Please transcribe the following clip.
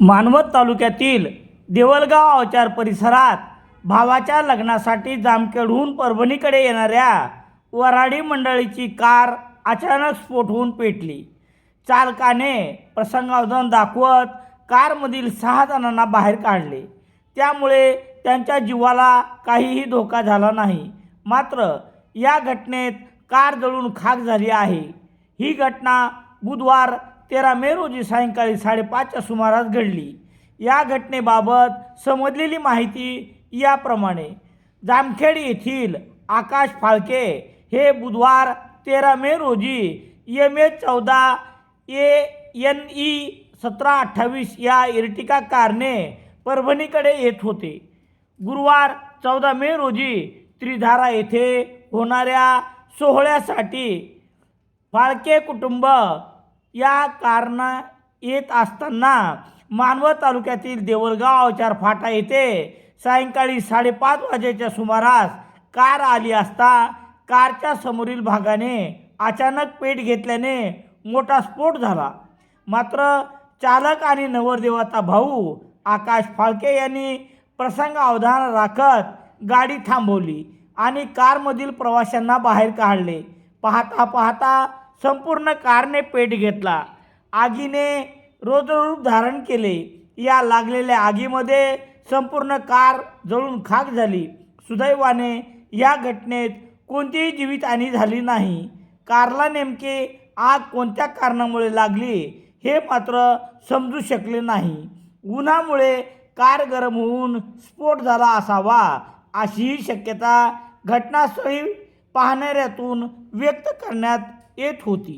मानवत तालुक्यातील देवलगाव अवचार परिसरात भावाच्या लग्नासाठी जामखेडहून परभणीकडे येणाऱ्या वऱ्हाडी मंडळीची कार अचानक स्फोट होऊन पेटली। चालकाने प्रसंगावधान दाखवत कारमधील 6 जणांना बाहेर काढले। त्यामुळे त्यांच्या जीवाला काहीही धोका झाला नाही। मात्र या घटनेत कार जळून खाक झाली आहे। ही घटना बुधवार 13 मे रोजी सायंकाळी 5:30च्या सुमारास घडली। या घटनेबाबत समजलेली माहिती याप्रमाणे, जामखेड येथील आकाश फाळके हे बुधवार 13 मे रोजी MH14 ANE 1728 या इर्टिका कारने परभणीकडे येत होते। गुरुवार 14 मे रोजी त्रिधारा येथे होणाऱ्या सोहळ्यासाठी फाळके कुटुंब या कारने येत असताना मानवत तालुक्यातील देवलगाव अवचार फाटा येथे सायंकाळी 5:30 वाजेच्या सुमारास कार आली असता कारच्या समोरील भागाने अचानक पेट घेतल्याने मोठा स्फोट झाला। मात्र चालक आणि नवरदेवाचा भाऊ आकाश फाळके यांनी प्रसंगावधान राखत गाडी थांबवली आणि कारमधील प्रवाशांना बाहेर काढले। पाहता संपूर्ण कारने पेट घेतला। आगीने रौद्ररूप धारण केले। या लागलेल्या आगीमध्ये संपूर्ण कार जळून खाक झाली। सुदैवाने या घटनेत कोणतीही जीवितहानी झाली नाही। कारला नेमके आग कोणत्या कारणामुळे लागली हे मात्र समजू शकले नाही। उन्हामुळे कार गरम होऊन स्फोट झाला असावा अशीही शक्यता घटनास्थळी पाहणाऱ्यातून व्यक्त करण्यात येत होती।